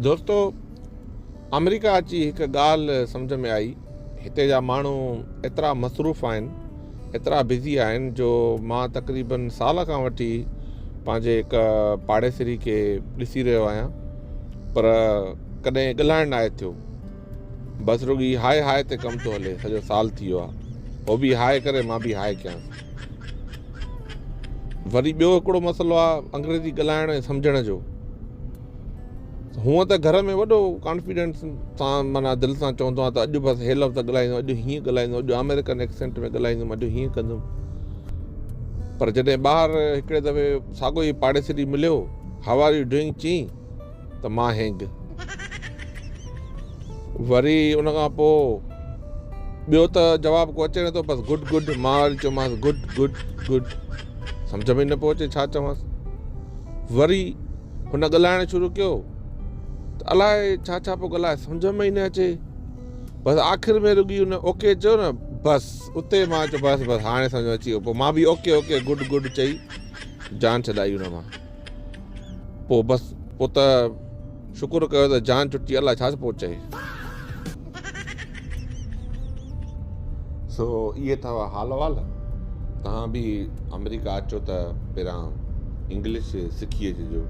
दोस्तो, अमेरिका अची हिकु ॻाल्हि सम्झ में आई। हिते जा माण्हू एतिरा मसरूफ़ आहिनि, एतिरा बिज़ी आहिनि, जो मां तक़रीबन साल खां वठी पंहिंजे हिकु पाड़ेसिरी खे ॾिसी रहियो आहियां, पर कॾहिं ॻाल्हाइण न आहे थियो। बसि रुॻी हाय हाय ते कमु थो हले। सॼो साल थी वियो आहे, उहो बि हाय करे, मां बि हाय कयांसि। वरी ॿियो हिकिड़ो मसइलो आहे अंग्रेज़ी ॻाल्हाइण ऐं सम्झण जो। हूअं त घर में वॾो कॉन्फिडेंस सां माना दिलि सां चवंदो आहे त अॼु बसि हे लफ़्ज़ ॻाल्हाईंदुमि, अॼु हीअं ॻाल्हाईंदुमि, अॼु अमेरिकन एक्सेंट में ॻाल्हाईंदुमि, अॼु हीअं कंदुमि। पर जॾहिं ॿाहिरि हिकिड़े दफ़े साॻियो ई पाड़ेसिरी मिलियो, हाउ आर यू डूइंग चई त मां हैंग। वरी उन खां पोइ ॿियो त जवाबु को अचे नथो, बसि गुड गुड। मां वरी चयोमांसि गुड गुड गुड, सम्झ में न पियो अचे छा चवांसि। वरी हुन ॻाल्हाइणु शुरू कयो त अलाए छा छा पियो ॻाल्हाए, सम्झ में ई न अचे। बसि आख़िर में रुॻी हुन ओके चयो न, बसि उते मां चयो बसि बसि हाणे सम्झ में अची वियो। पोइ मां बि ओके ओके गुड गुड चई जान छॾाई हुन मां। पोइ बसि पोइ त शुकुरु कयो त जान छुटी, अलाए छा पियो चए। सो इहे अथव हाल वाल। तव्हां बि अमेरिका अचो त पहिरां इंग्लिश सिखी अचिजो।